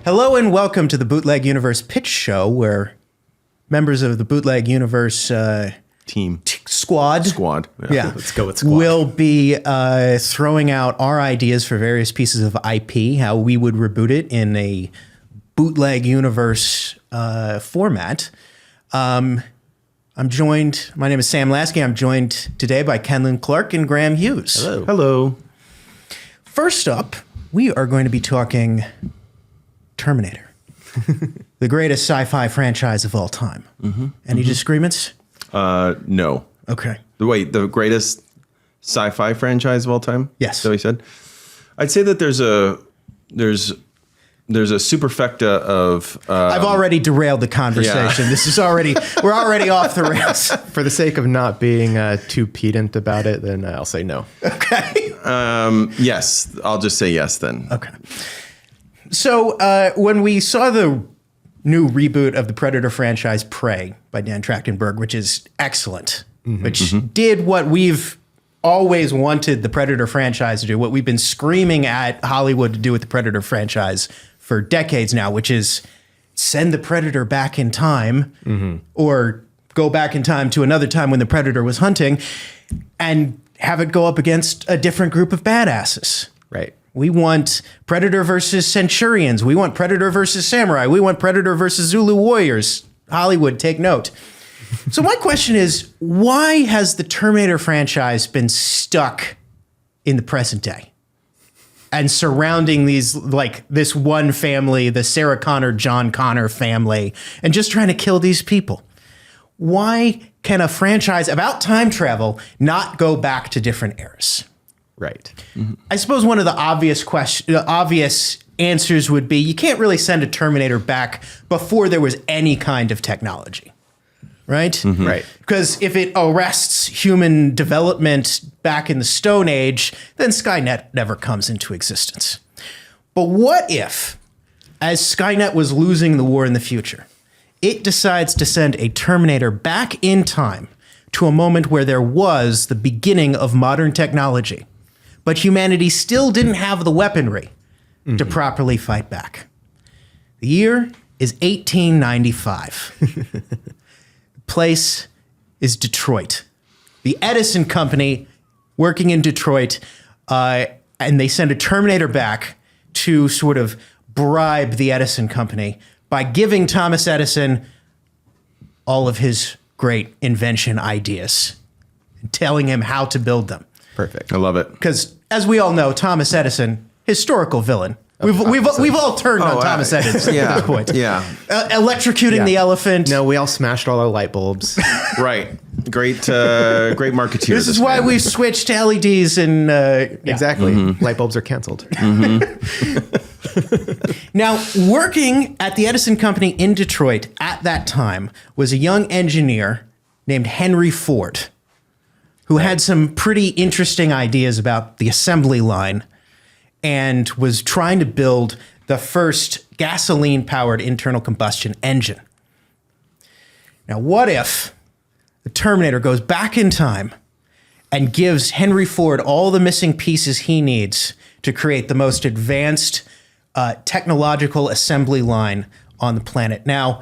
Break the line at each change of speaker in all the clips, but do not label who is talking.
Hello and welcome to the Bootleg Universe Pitch Show, where members of the Bootleg Universe
team
squad.
Yeah.
Let's go with squad.
Will be throwing out our ideas for various pieces of IP, how we would reboot it in a Bootleg Universe format. My name is Sam Lasky. I'm joined today by Kenlyn Clark and Graham Hughes.
Hello.
First up, we are going to be talking Terminator, the greatest sci-fi franchise of all time. Any disagreements?
No.
Okay.
Wait, the greatest sci-fi franchise of all time?
Yes.
So he said. I'd say that there's a superfecta of.
I've already derailed the conversation.
Yeah.
We're already off the rails.
For the sake of not being too pedant about it, then I'll say no.
Okay.
Yes, I'll just say yes then.
Okay. So when we saw the new reboot of the Predator franchise, Prey, by Dan Trachtenberg, which is excellent, which did what we've always wanted the Predator franchise to do, what we've been screaming at Hollywood to do with the Predator franchise for decades now, which is send the Predator back in time or go back in time to another time when the Predator was hunting and have it go up against a different group of badasses.
Right.
We want Predator versus Centurions. We want Predator versus Samurai. We want Predator versus Zulu Warriors. Hollywood, take note. So my question is, why has the Terminator franchise been stuck in the present day and surrounding this one family, the Sarah Connor, John Connor family, and just trying to kill these people? Why can a franchise about time travel not go back to different eras?
Right.
I suppose one of the obvious answers would be you can't really send a Terminator back before there was any kind of technology, right?
Right.
Because if it arrests human development back in the Stone Age, then Skynet never comes into existence. But what if, as Skynet was losing the war in the future, it decides to send a Terminator back in time to a moment where there was the beginning of modern technology, but humanity still didn't have the weaponry to properly fight back? The year is 1895. The place is Detroit. The Edison company working in Detroit, and they send a Terminator back to sort of bribe the Edison company by giving Thomas Edison all of his great invention ideas and telling him how to build them.
Perfect.
I love it.
Because, as we all know, Thomas Edison, historical villain. We've all turned on Thomas Edison at this point.
Yeah.
Electrocuting the elephant.
No, we all smashed all our light bulbs.
Right. Great marketeer.
This is why we switched to LEDs and
Exactly. Light bulbs are canceled.
Now, working at the Edison company in Detroit at that time was a young engineer named Henry Ford, who had some pretty interesting ideas about the assembly line and was trying to build the first gasoline-powered internal combustion engine. Now, what if the Terminator goes back in time and gives Henry Ford all the missing pieces he needs to create the most advanced technological assembly line on the planet? Now,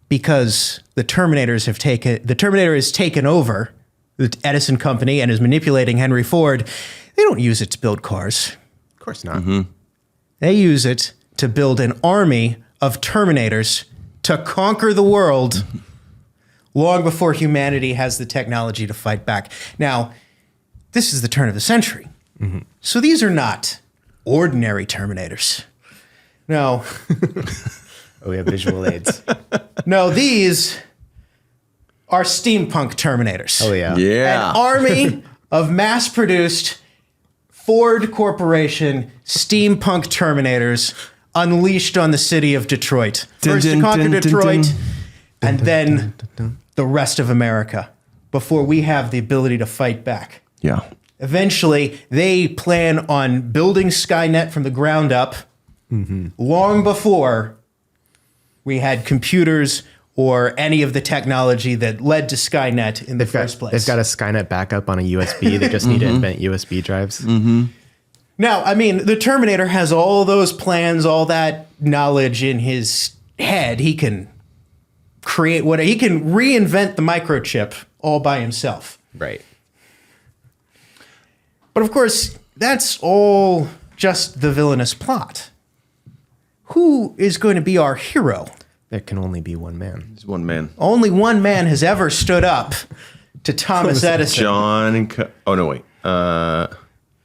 because the Terminator has taken over the Edison company and is manipulating Henry Ford, they don't use it to build cars.
Of course not.
They use it to build an army of Terminators to conquer the world long before humanity has the technology to fight back. Now, this is the turn of the century. So these are not ordinary Terminators. No.
Oh, we have visual aids.
No, these are steampunk Terminators.
Oh, yeah.
Yeah.
An army of mass-produced Ford Corporation steampunk Terminators unleashed on the city of Detroit. First to conquer Detroit, and then the rest of America before we have the ability to fight back.
Yeah.
Eventually, they plan on building Skynet from the ground up long before we had computers or any of the technology that led to Skynet in the first place.
They've got a Skynet backup on a USB. They just need to invent USB drives.
Now, I mean, the Terminator has all those plans, all that knowledge in his head. He can create he can reinvent the microchip all by himself.
Right.
But of course, that's all just the villainous plot. Who is going to be our hero?
There can only be one man.
There's one man.
Only one man has ever stood up to Thomas Edison.
Oh, no, wait. That's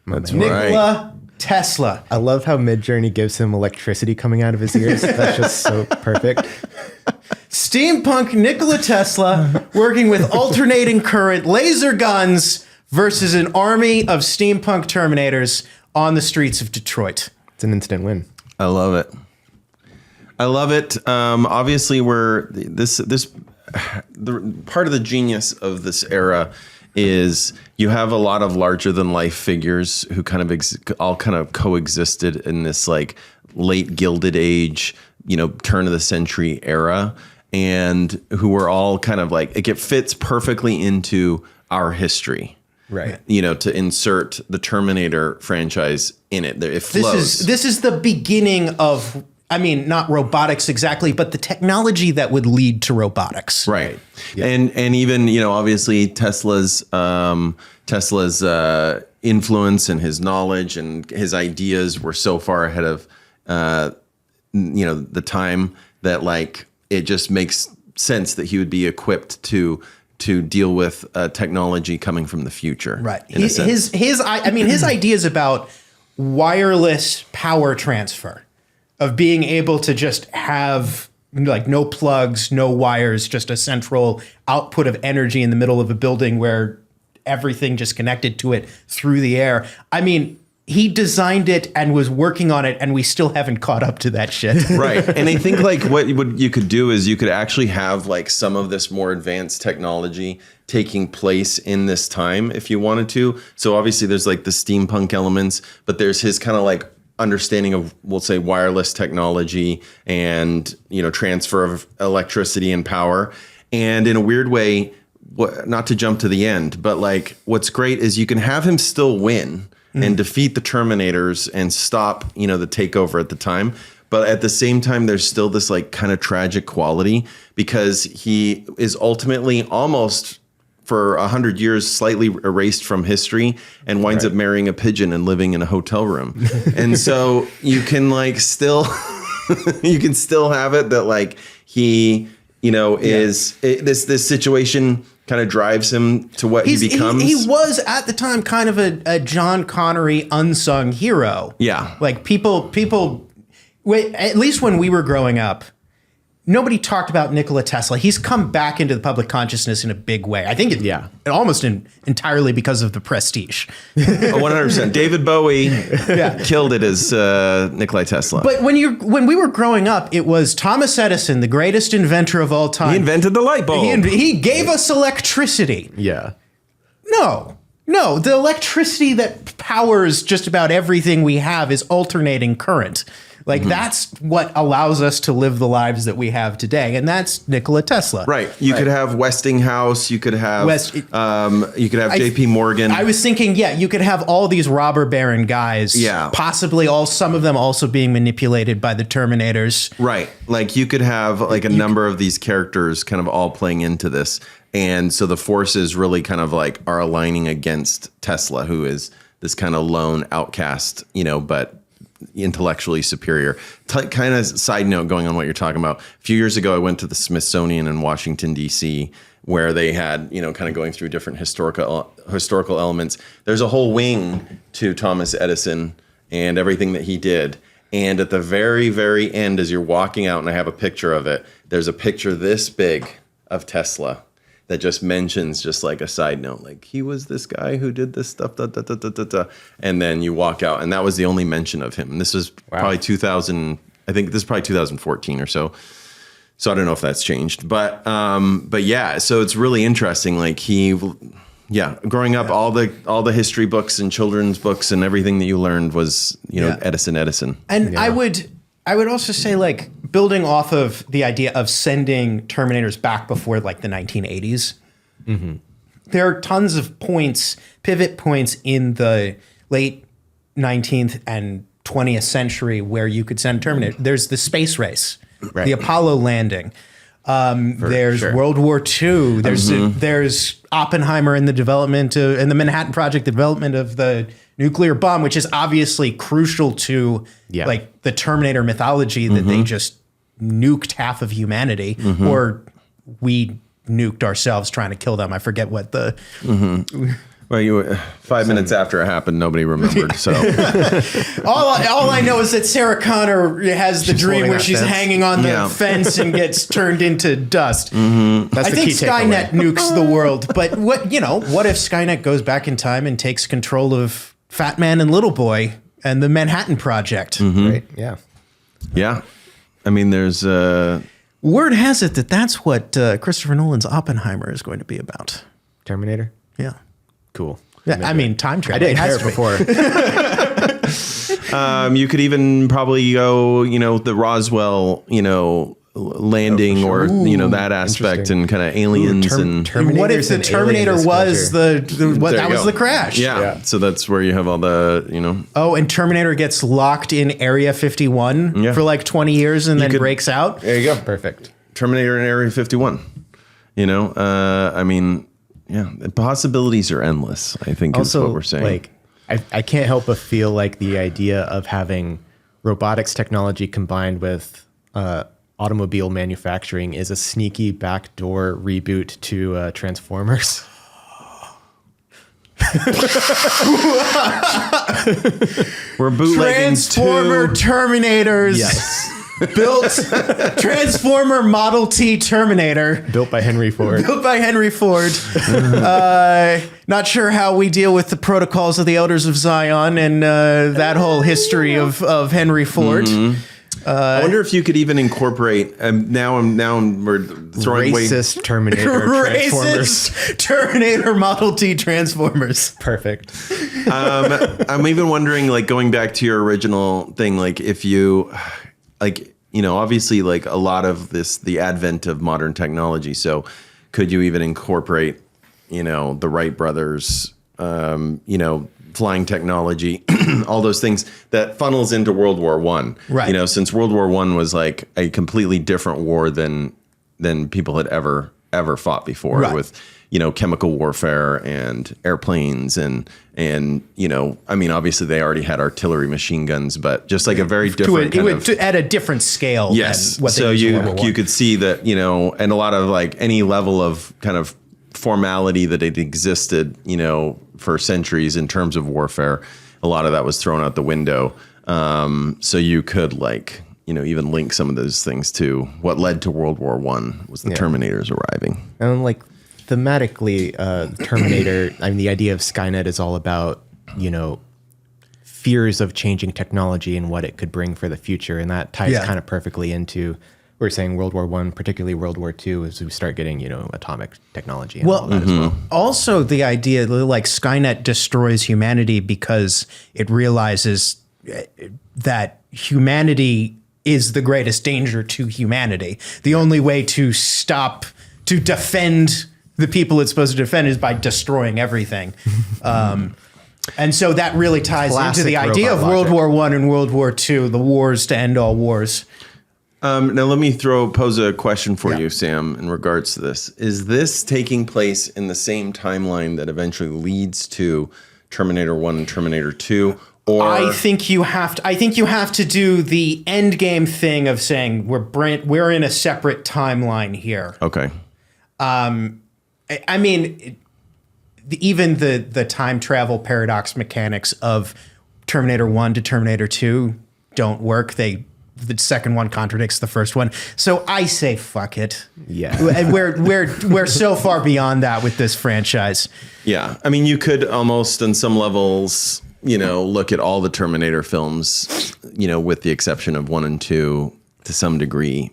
right.
Nikola Tesla.
I love how Midjourney gives him electricity coming out of his ears. That's just so perfect.
Steampunk Nikola Tesla working with alternating current laser guns versus an army of steampunk Terminators on the streets of Detroit.
It's an instant win.
I love it. I love it. Obviously, the part of the genius of this era is you have a lot of larger than life figures who kind of all kind of coexisted in this like late Gilded Age, turn of the century era, and who were all kind of like it fits perfectly into our history.
Right.
To insert the Terminator franchise in it. It flows.
This is the beginning of, I mean, not robotics exactly, but the technology that would lead to robotics.
Right. Yeah. And even, obviously Tesla's influence and his knowledge and his ideas were so far ahead of, the time that like, it just makes sense that he would be equipped to deal with technology coming from the future.
Right. His ideas about wireless power transfer, of being able to just have like no plugs, no wires, just a central output of energy in the middle of a building where everything just connected to it through the air. I mean, he designed it and was working on it, and we still haven't caught up to that shit.
Right. And I think like what you could do is you could actually have like some of this more advanced technology taking place in this time if you wanted to. So obviously there's like the steampunk elements, but there's his kind of like understanding of, we'll say, wireless technology and, transfer of electricity and power. And in a weird way, not to jump to the end, but like what's great is you can have him still win and defeat the Terminators and stop, the takeover at the time. But at the same time, there's still this like kind of tragic quality because he is ultimately almost for 100 years slightly erased from history and winds up marrying a pigeon and living in a hotel room. And so you can like still you can still have it that like he is this situation kind of drives him to what he becomes.
He was at the time kind of a John Connery unsung hero.
Yeah.
Like people, at least when we were growing up, nobody talked about Nikola Tesla. He's come back into the public consciousness in a big way. I think almost entirely because of The Prestige.
100%. David Bowie killed it as Nikola Tesla.
But when we were growing up, it was Thomas Edison, the greatest inventor of all time.
He invented the light bulb.
He gave us electricity.
Yeah.
No, the electricity that powers just about everything we have is alternating current. Like that's what allows us to live the lives that we have today, and that's Nikola Tesla.
Right. You could have Westinghouse. You could have J.P. Morgan.
I was thinking, you could have all these robber baron guys.
Yeah.
Possibly some of them also being manipulated by the Terminators.
Right. Like you could have like a number of these characters kind of all playing into this, and so the forces really kind of like are aligning against Tesla, who is this kind of lone outcast, but intellectually superior. Kind of side note going on what you're talking about. A few years ago, I went to the Smithsonian in Washington, D.C., where they had, kind of going through different historical elements. There's a whole wing to Thomas Edison and everything that he did. And at the very, very end, as you're walking out, and I have a picture of it, there's a picture this big of Tesla that just mentions, just like a side note, like he was this guy who did this stuff, and then you walk out, and that was the only mention of him. And this was probably 2000. I think this is probably 2014 or so. So I don't know if that's changed, but yeah. So it's really interesting. Like growing up, all the history books and children's books and everything that you learned was Edison.
And I would also say, like, building off of the idea of sending Terminators back before like the 1980s, there are tons of pivot points in the late 19th and 20th century where you could send Terminator. There's the space race, the Apollo landing. There's World War II. There's Oppenheimer in the development in the Manhattan Project, the development of the nuclear bomb, which is obviously crucial to like the Terminator mythology that they just nuked half of humanity, or we nuked ourselves trying to kill them. I forget what the.
Well, 5 minutes after it happened, nobody remembered. So
all I know is that Sarah Connor has the dream where she's hanging on the fence and gets turned into dust.
That's
I
the
think
key
Skynet
takeaway.
nukes the world, but what if Skynet goes back in time and takes control of Fat Man and Little Boy and the Manhattan Project?
Right? Yeah.
yeah, I mean, there's
Word has it that that's what Christopher Nolan's Oppenheimer is going to be about.
Terminator.
Yeah.
Cool.
Yeah, I mean, time travel.
I didn't hear it before.
you could even probably go, the Roswell, landing or that aspect and kind of aliens and
what if the Terminator was the crash?
Yeah. So that's where you have all the
Oh, and Terminator gets locked in Area 51 for like 20 years and then breaks out.
There you go.
Perfect.
Terminator in Area 51. I mean, yeah, the possibilities are endless, I think is what we're saying.
Like, I can't help but feel like the idea of having robotics technology combined with automobile manufacturing is a sneaky backdoor reboot to Transformers.
We're bootlegging
Transformer Terminators.
Yes.
Built Transformer Model T Terminator.
Built by Henry Ford.
Built by Henry Ford. Not sure how we deal with the protocols of the Elders of Zion and that whole history of Henry Ford.
I wonder if you could even incorporate. Now we're throwing
racist Terminator Transformers.
Racist Terminator Model T Transformers.
Perfect.
I'm even wondering, like, going back to your original thing, like if you, like, obviously, like a lot of the advent of modern technology. So could you even incorporate, the Wright brothers, flying technology, all those things that funnels into World War I.
Right.
Since World War I was like a completely different war than people had ever fought before with, chemical warfare and airplanes and I mean, obviously they already had artillery machine guns, but just like a very different
at a different scale.
Yes.
Than what
So
they used in World War I.
you could see that, and a lot of like any level of kind of formality that it existed, for centuries in terms of warfare, a lot of that was thrown out the window. So you could even link some of those things to what led to World War I was the Terminators arriving.
And like thematically, Terminator, I mean, the idea of Skynet is all about, fears of changing technology and what it could bring for the future. And that ties kind of perfectly into, we're saying World War I, particularly World War II, as we start getting, atomic technology and all that as well.
Also, the idea like Skynet destroys humanity because it realizes that humanity is the greatest danger to humanity. The only way to defend the people it's supposed to defend is by destroying everything. And so that really ties into the idea of World War I and World War II, the wars to end all wars.
Now let me pose a question for you, Sam, in regards to this. Is this taking place in the same timeline that eventually leads to Terminator 1 and Terminator 2? Or
I think you have to do the end game thing of saying we're in a separate timeline here.
Okay.
I mean, even the time travel paradox mechanics of Terminator 1 to Terminator 2 don't work. The second one contradicts the first one. So I say fuck it.
Yeah.
And we're so far beyond that with this franchise.
Yeah. I mean, you could almost on some levels, look at all the Terminator films, with the exception of 1 and 2 to some degree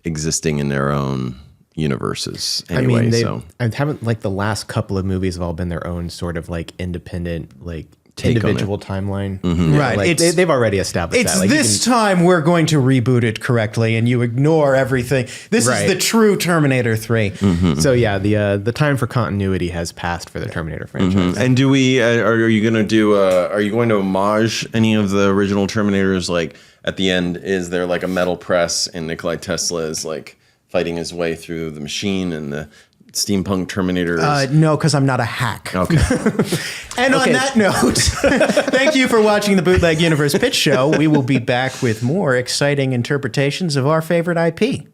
existing in their own universes anyway.
I mean, I haven't, like, the last couple of movies have all been their own sort of like independent, like
take
individual timeline.
Right.
Like, they've already established
It's
that. Like,
this time we're going to reboot it correctly, and you ignore everything. This
Right.
is the true Terminator 3.
So yeah, the time for continuity has passed for the Terminator franchise.
And do we? Are you going to do? Are you going to homage any of the original Terminators? Like at the end, is there like a metal press, and Nikolai Tesla is like fighting his way through the machine, and the steampunk Terminator?
No, because I'm not a hack.
Okay.
And on that note, thank you for watching the Bootleg Universe Pitch Show. We will be back with more exciting interpretations of our favorite IP.